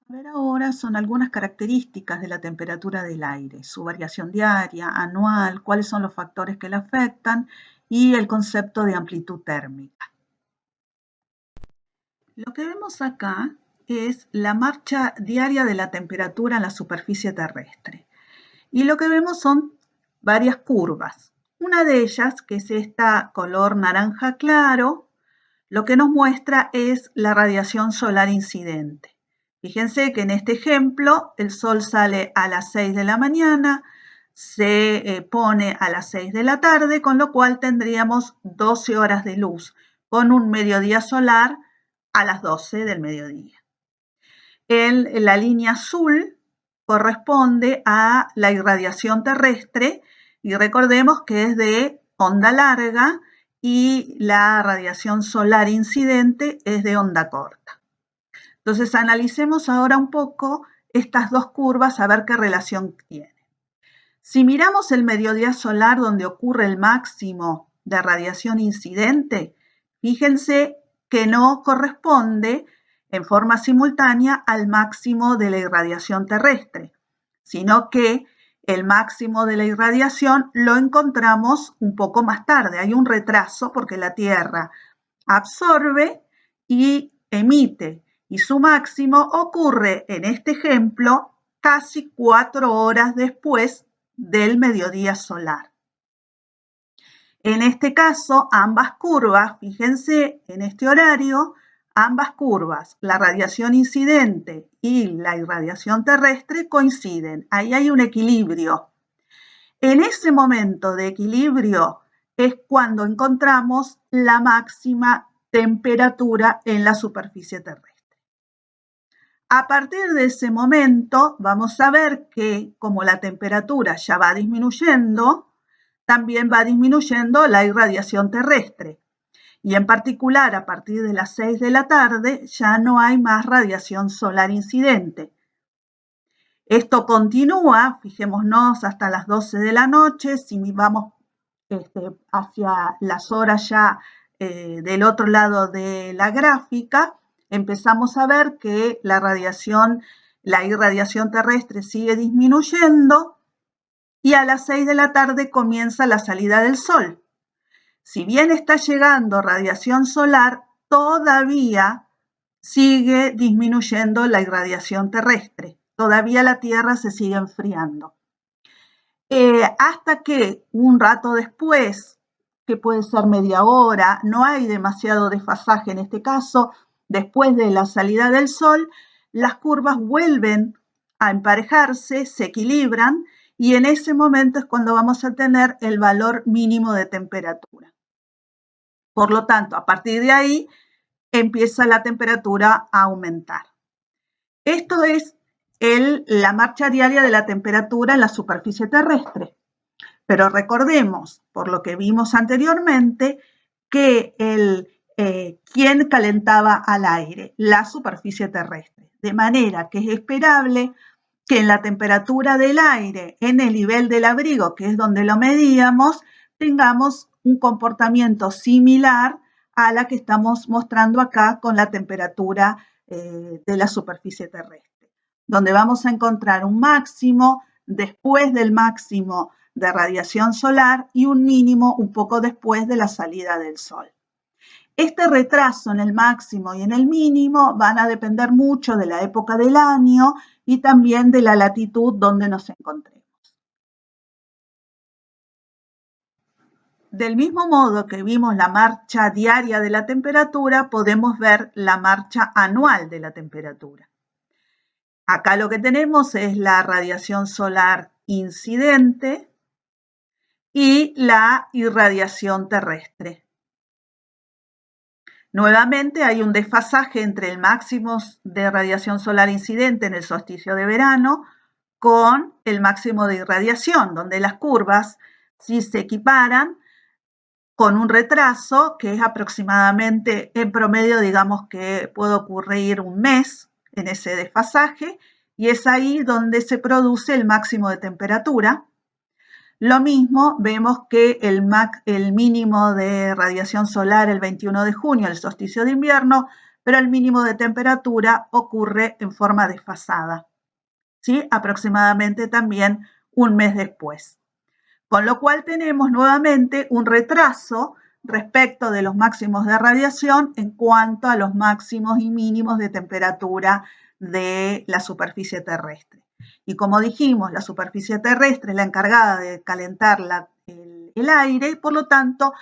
A ver ahora son algunas características de la temperatura del aire, su variación diaria, anual, cuáles son los factores que la afectan y el concepto de amplitud térmica. Lo que vemos acá es la marcha diaria de la temperatura en la superficie terrestre. Y lo que vemos son varias curvas. Una de ellas, que es esta color naranja claro, lo que nos muestra es la radiación solar incidente. Fíjense que en este ejemplo el sol sale a las 6 de la mañana, se pone a las 6 de la tarde, con lo cual tendríamos 12 horas de luz, con un mediodía solar a las 12 del mediodía. La línea azul corresponde a la irradiación terrestre y recordemos que es de onda larga y la radiación solar incidente es de onda corta. Entonces analicemos ahora un poco estas dos curvas a ver qué relación tienen. Si miramos el mediodía solar donde ocurre el máximo de radiación incidente, fíjense que no corresponde en forma simultánea al máximo de la irradiación terrestre, sino que el máximo de la irradiación lo encontramos un poco más tarde. Hay un retraso porque la Tierra absorbe y emite, y su máximo ocurre en este ejemplo casi 4 horas después del mediodía solar. En este caso, ambas curvas, fíjense en este horario, ambas curvas, la radiación incidente y la irradiación terrestre coinciden. Ahí hay un equilibrio. En ese momento de equilibrio es cuando encontramos la máxima temperatura en la superficie terrestre. A partir de ese momento vamos a ver que como la temperatura ya va disminuyendo, también va disminuyendo la irradiación terrestre. Y en particular, a partir de las 6 de la tarde, ya no hay más radiación solar incidente. Esto continúa, fijémonos, hasta las 12 de la noche. Si vamos hacia las horas ya del otro lado de la gráfica, empezamos a ver que la irradiación terrestre sigue disminuyendo y a las 6 de la tarde comienza la salida del sol. Si bien está llegando radiación solar, todavía sigue disminuyendo la irradiación terrestre. Todavía la Tierra se sigue enfriando. Hasta que un rato después, que puede ser media hora, no hay demasiado desfasaje en este caso, después de la salida del sol, las curvas vuelven a emparejarse, se equilibran y en ese momento es cuando vamos a tener el valor mínimo de temperatura. Por lo tanto, a partir de ahí empieza la temperatura a aumentar. Esto es la marcha diaria de la temperatura en la superficie terrestre. Pero recordemos, por lo que vimos anteriormente, que ¿quién calentaba al aire? La superficie terrestre. De manera que es esperable que en la temperatura del aire, en el nivel del abrigo, que es donde lo medíamos, tengamos un comportamiento similar a la que estamos mostrando acá con la temperatura de la superficie terrestre, donde vamos a encontrar un máximo después del máximo de radiación solar y un mínimo un poco después de la salida del sol. Este retraso en el máximo y en el mínimo van a depender mucho de la época del año y también de la latitud donde nos encontremos. Del mismo modo que vimos la marcha diaria de la temperatura, podemos ver la marcha anual de la temperatura. Acá lo que tenemos es la radiación solar incidente y la irradiación terrestre. Nuevamente hay un desfasaje entre el máximo de radiación solar incidente en el solsticio de verano con el máximo de irradiación, donde las curvas sí se equiparan con un retraso que es aproximadamente, en promedio, digamos que puede ocurrir un mes en ese desfasaje, y es ahí donde se produce el máximo de temperatura. Lo mismo, vemos que el mínimo de radiación solar el 21 de junio, el solsticio de invierno, pero el mínimo de temperatura ocurre en forma desfasada, ¿sí? Aproximadamente también un mes después. Con lo cual tenemos nuevamente un retraso respecto de los máximos de radiación en cuanto a los máximos y mínimos de temperatura de la superficie terrestre. Y como dijimos, la superficie terrestre es la encargada de calentar el aire y por lo tanto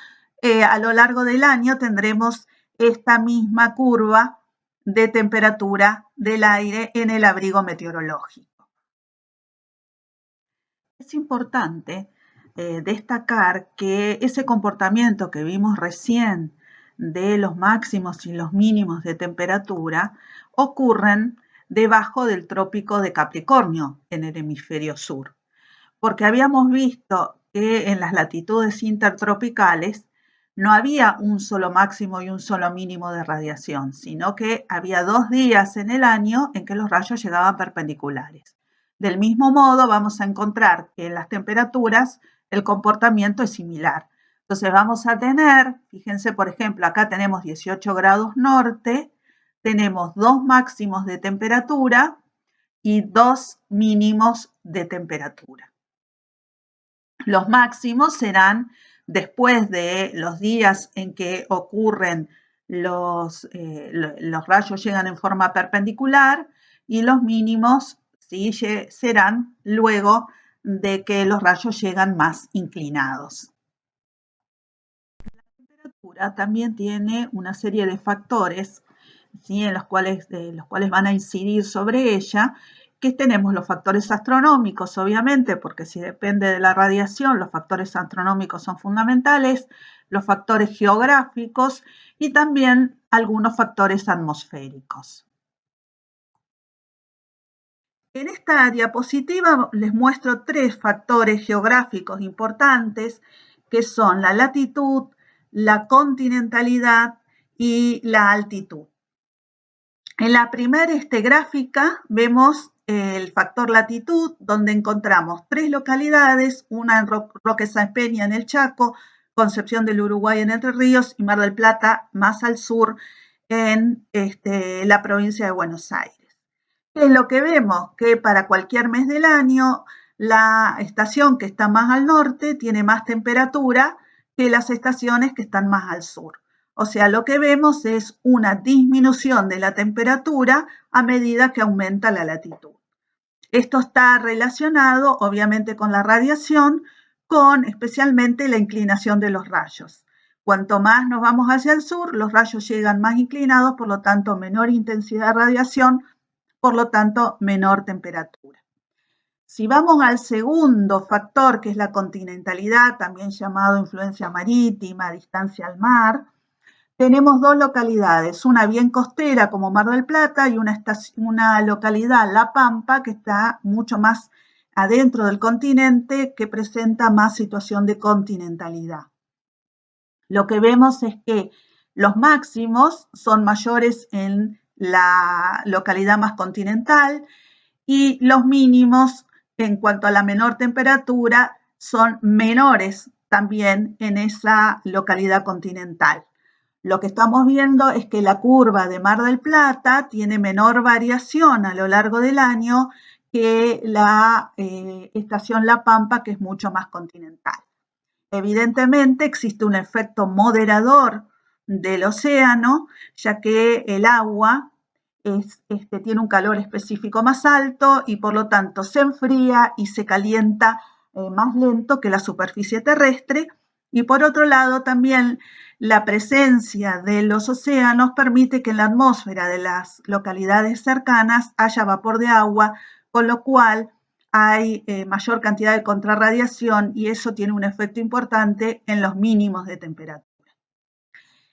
a lo largo del año tendremos esta misma curva de temperatura del aire en el abrigo meteorológico. Es importante destacar que ese comportamiento que vimos recién de los máximos y los mínimos de temperatura ocurren debajo del trópico de Capricornio en el hemisferio sur, porque habíamos visto que en las latitudes intertropicales no había un solo máximo y un solo mínimo de radiación, sino que había 2 días en el año en que los rayos llegaban perpendiculares. Del mismo modo, vamos a encontrar que en las temperaturas el comportamiento es similar. Entonces vamos a tener, fíjense por ejemplo, acá tenemos 18 grados norte, tenemos 2 máximos de temperatura y 2 mínimos de temperatura. Los máximos serán después de los días en que ocurren los rayos llegan en forma perpendicular y los mínimos ¿sí? serán luego de que los rayos llegan más inclinados. La temperatura también tiene una serie de factores ¿sí? en los cuales van a incidir sobre ella, que tenemos los factores astronómicos, obviamente, porque si depende de la radiación, los factores astronómicos son fundamentales, los factores geográficos y también algunos factores atmosféricos. En esta diapositiva les muestro 3 factores geográficos importantes, que son la latitud, la continentalidad y la altitud. En la primera gráfica vemos el factor latitud, donde encontramos 3 localidades, una en Roque Sáenz Peña en el Chaco, Concepción del Uruguay en Entre Ríos y Mar del Plata más al sur en la provincia de Buenos Aires. ¿Qué es lo que vemos? Que para cualquier mes del año la estación que está más al norte tiene más temperatura que las estaciones que están más al sur. O sea, lo que vemos es una disminución de la temperatura a medida que aumenta la latitud. Esto está relacionado, obviamente, con la radiación, con especialmente la inclinación de los rayos. Cuanto más nos vamos hacia el sur, los rayos llegan más inclinados, por lo tanto, menor intensidad de radiación, por lo tanto, menor temperatura. Si vamos al segundo factor, que es la continentalidad, también llamado influencia marítima, distancia al mar, tenemos 2 localidades, una bien costera como Mar del Plata y una localidad, La Pampa, que está mucho más adentro del continente, que presenta más situación de continentalidad. Lo que vemos es que los máximos son mayores en la localidad más continental y los mínimos en cuanto a la menor temperatura son menores también en esa localidad continental. Lo que estamos viendo es que la curva de Mar del Plata tiene menor variación a lo largo del año que la estación La Pampa, que es mucho más continental. Evidentemente existe un efecto moderador del océano, ya que el agua tiene un calor específico más alto y por lo tanto se enfría y se calienta más lento que la superficie terrestre. Y por otro lado también la presencia de los océanos permite que en la atmósfera de las localidades cercanas haya vapor de agua, con lo cual hay mayor cantidad de contrarradiación y eso tiene un efecto importante en los mínimos de temperatura.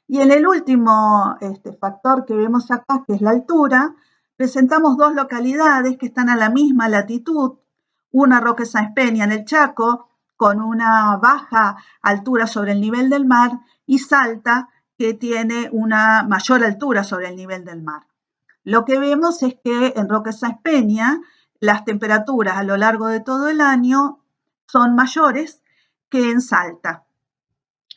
Y en el último factor que vemos acá, que es la altura, presentamos 2 localidades que están a la misma latitud, una Roque Sáenz Peña en el Chaco, con una baja altura sobre el nivel del mar, y Salta, que tiene una mayor altura sobre el nivel del mar. Lo que vemos es que en Roque Sáenz Peña las temperaturas a lo largo de todo el año son mayores que en Salta.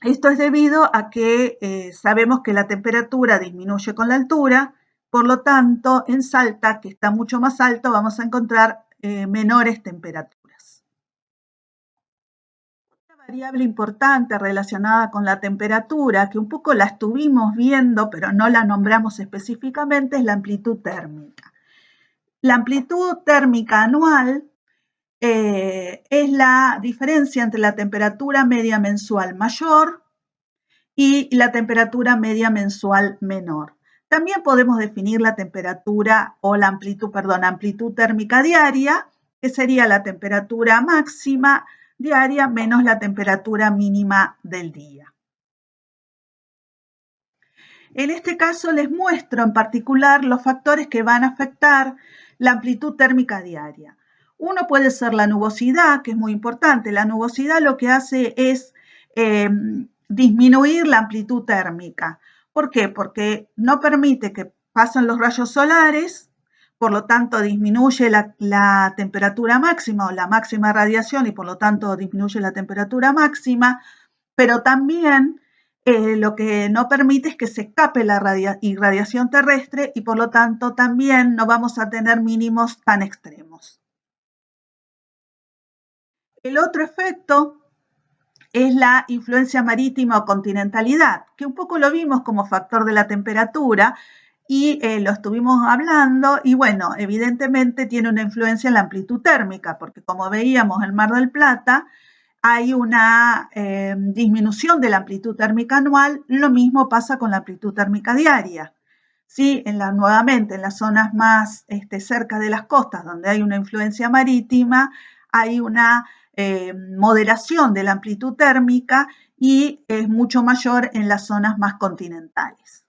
Esto es debido a que sabemos que la temperatura disminuye con la altura, por lo tanto, en Salta, que está mucho más alto, vamos a encontrar menores temperaturas. Una variable importante relacionada con la temperatura, que un poco la estuvimos viendo, pero no la nombramos específicamente, es la amplitud térmica. La amplitud térmica anual es la diferencia entre la temperatura media mensual mayor y la temperatura media mensual menor. También podemos definir la temperatura o la amplitud térmica diaria, que sería la temperatura máxima diaria menos la temperatura mínima del día. En este caso les muestro en particular los factores que van a afectar la amplitud térmica diaria. Uno puede ser la nubosidad, que es muy importante. La nubosidad lo que hace es disminuir la amplitud térmica. ¿Por qué? Porque no permite que pasen los rayos solares, por lo tanto disminuye la temperatura máxima o la máxima radiación y por lo tanto disminuye la temperatura máxima, pero también lo que no permite es que se escape la irradiación terrestre y por lo tanto también no vamos a tener mínimos tan extremos. El otro efecto es la influencia marítima o continentalidad, que un poco lo vimos como factor de la temperatura y lo estuvimos hablando y bueno, evidentemente tiene una influencia en la amplitud térmica, porque como veíamos en Mar del Plata, hay una disminución de la amplitud térmica anual, lo mismo pasa con la amplitud térmica diaria. ¿Sí? Nuevamente, en las zonas más cerca de las costas, donde hay una influencia marítima, hay una moderación de la amplitud térmica y es mucho mayor en las zonas más continentales.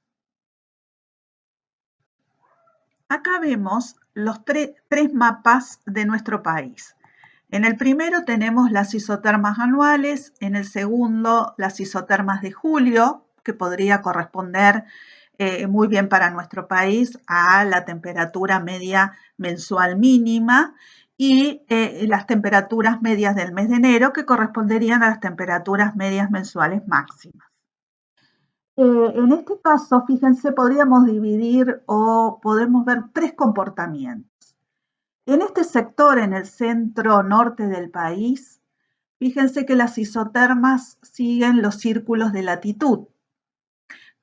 Acá vemos los tres mapas de nuestro país. En el primero tenemos las isotermas anuales, en el segundo las isotermas de julio, que podría corresponder muy bien para nuestro país a la temperatura media mensual mínima, y las temperaturas medias del mes de enero, que corresponderían a las temperaturas medias mensuales máximas. En este caso, fíjense, podríamos dividir o podemos ver tres comportamientos. En este sector, en el centro norte del país, fíjense que las isotermas siguen los círculos de latitud,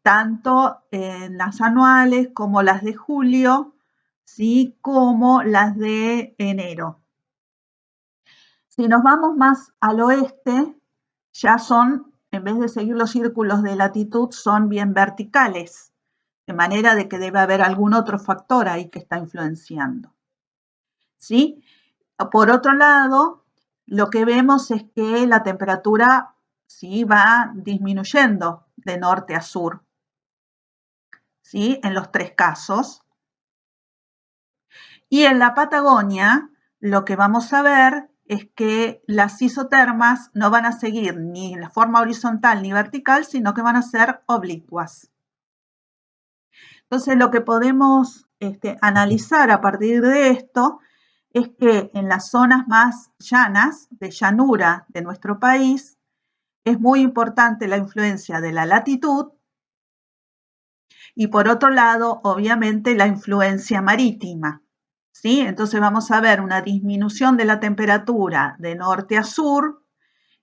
tanto en las anuales como las de julio, ¿sí? Como las de enero. Si nos vamos más al oeste, ya son, en vez de seguir los círculos de latitud, son bien verticales, de manera de que debe haber algún otro factor ahí que está influenciando. ¿Sí? Por otro lado, lo que vemos es que la temperatura ¿sí? va disminuyendo de norte a sur, ¿sí? En los tres casos. Y en la Patagonia, lo que vamos a ver es que las isotermas no van a seguir ni la forma horizontal ni vertical, sino que van a ser oblicuas. Entonces, lo que podemos analizar a partir de esto es que en las zonas más llanas, de llanura de nuestro país, es muy importante la influencia de la latitud y por otro lado, obviamente, la influencia marítima. ¿Sí? Entonces vamos a ver una disminución de la temperatura de norte a sur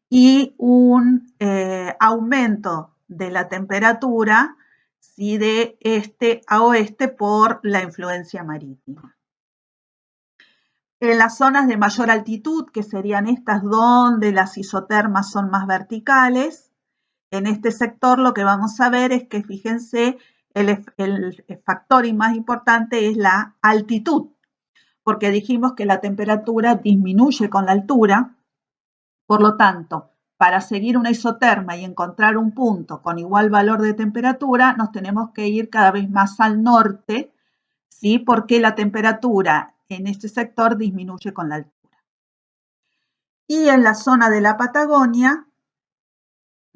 y un aumento de la temperatura ¿sí? De este a oeste por la influencia marítima. En las zonas de mayor altitud, que serían estas donde las isotermas son más verticales, en este sector lo que vamos a ver es que, fíjense, el factor más importante es la altitud, porque dijimos que la temperatura disminuye con la altura, por lo tanto, para seguir una isoterma y encontrar un punto con igual valor de temperatura, nos tenemos que ir cada vez más al norte, ¿sí? Porque la temperatura en este sector disminuye con la altura. Y en la zona de la Patagonia,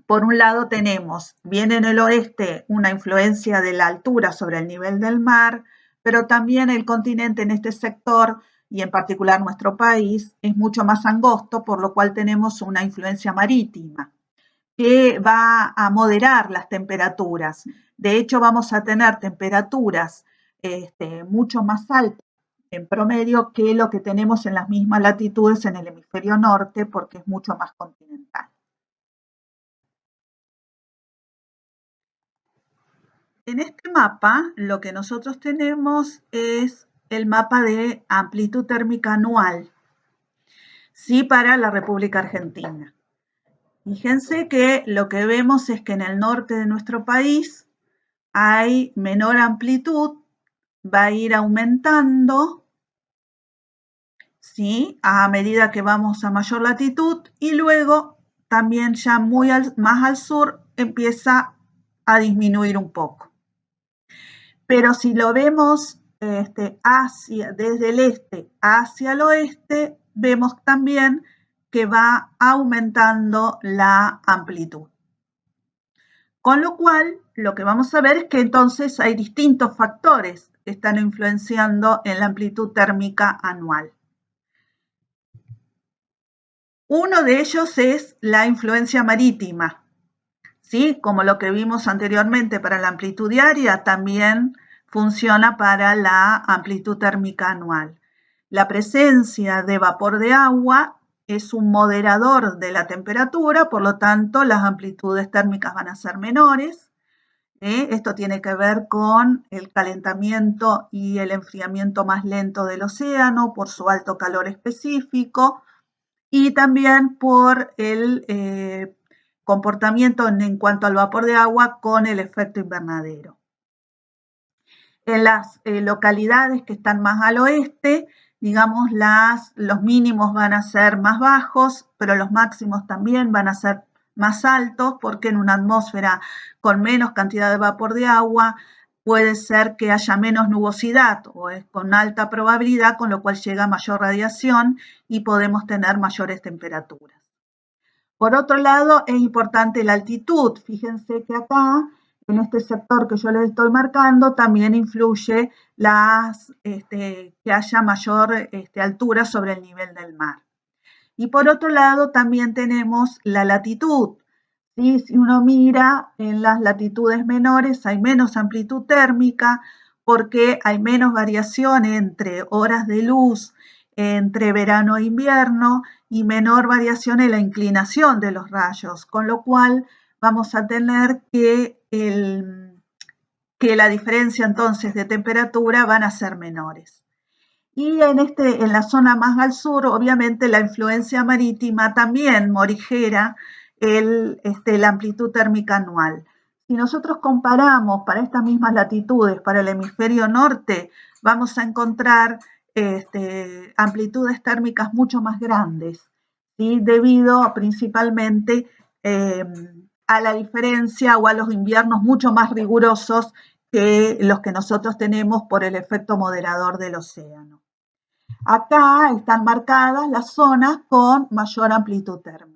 por un lado tenemos, bien en el oeste, una influencia de la altura sobre el nivel del mar, pero también el continente en este sector, y en particular nuestro país, es mucho más angosto, por lo cual tenemos una influencia marítima. que va a moderar las temperaturas. De hecho, vamos a tener temperaturas mucho más altas en promedio que lo que tenemos en las mismas latitudes en el hemisferio norte, porque es mucho más continental. En este mapa, lo que nosotros tenemos es el mapa de amplitud térmica anual, sí, para la República Argentina. Fíjense que lo que vemos es que en el norte de nuestro país hay menor amplitud, va a ir aumentando, ¿sí?, a medida que vamos a mayor latitud, y luego también ya más al sur empieza a disminuir un poco. Pero si lo vemos desde el este hacia el oeste, vemos también que va aumentando la amplitud. Con lo cual, lo que vamos a ver es que entonces hay distintos factores que están influenciando en la amplitud térmica anual. Uno de ellos es la influencia marítima, ¿sí? Como lo que vimos anteriormente para la amplitud diaria, también funciona para la amplitud térmica anual. La presencia de vapor de agua es un moderador de la temperatura, por lo tanto las amplitudes térmicas van a ser menores. Esto tiene que ver con el calentamiento y el enfriamiento más lento del océano por su alto calor específico y también por el comportamiento en cuanto al vapor de agua con el efecto invernadero. En las localidades que están más al oeste, digamos, los mínimos van a ser más bajos, pero los máximos también van a ser más altos, porque en una atmósfera con menos cantidad de vapor de agua puede ser que haya menos nubosidad o es con alta probabilidad, con lo cual llega mayor radiación y podemos tener mayores temperaturas. Por otro lado, es importante la altitud. Fíjense que acá, en este sector que yo les estoy marcando, también influye que haya mayor altura sobre el nivel del mar. Y por otro lado, también tenemos la latitud. ¿Sí? Si uno mira en las latitudes menores, hay menos amplitud térmica porque hay menos variación entre horas de luz entre verano e invierno y menor variación en la inclinación de los rayos, con lo cual vamos a tener que la diferencia entonces de temperatura van a ser menores. Y en la zona más al sur, obviamente la influencia marítima también morigera la amplitud térmica anual. Si nosotros comparamos para estas mismas latitudes, para el hemisferio norte, vamos a encontrar amplitudes térmicas mucho más grandes, ¿sí?, debido principalmente a la diferencia o a los inviernos mucho más rigurosos que los que nosotros tenemos por el efecto moderador del océano. Acá están marcadas las zonas con mayor amplitud térmica.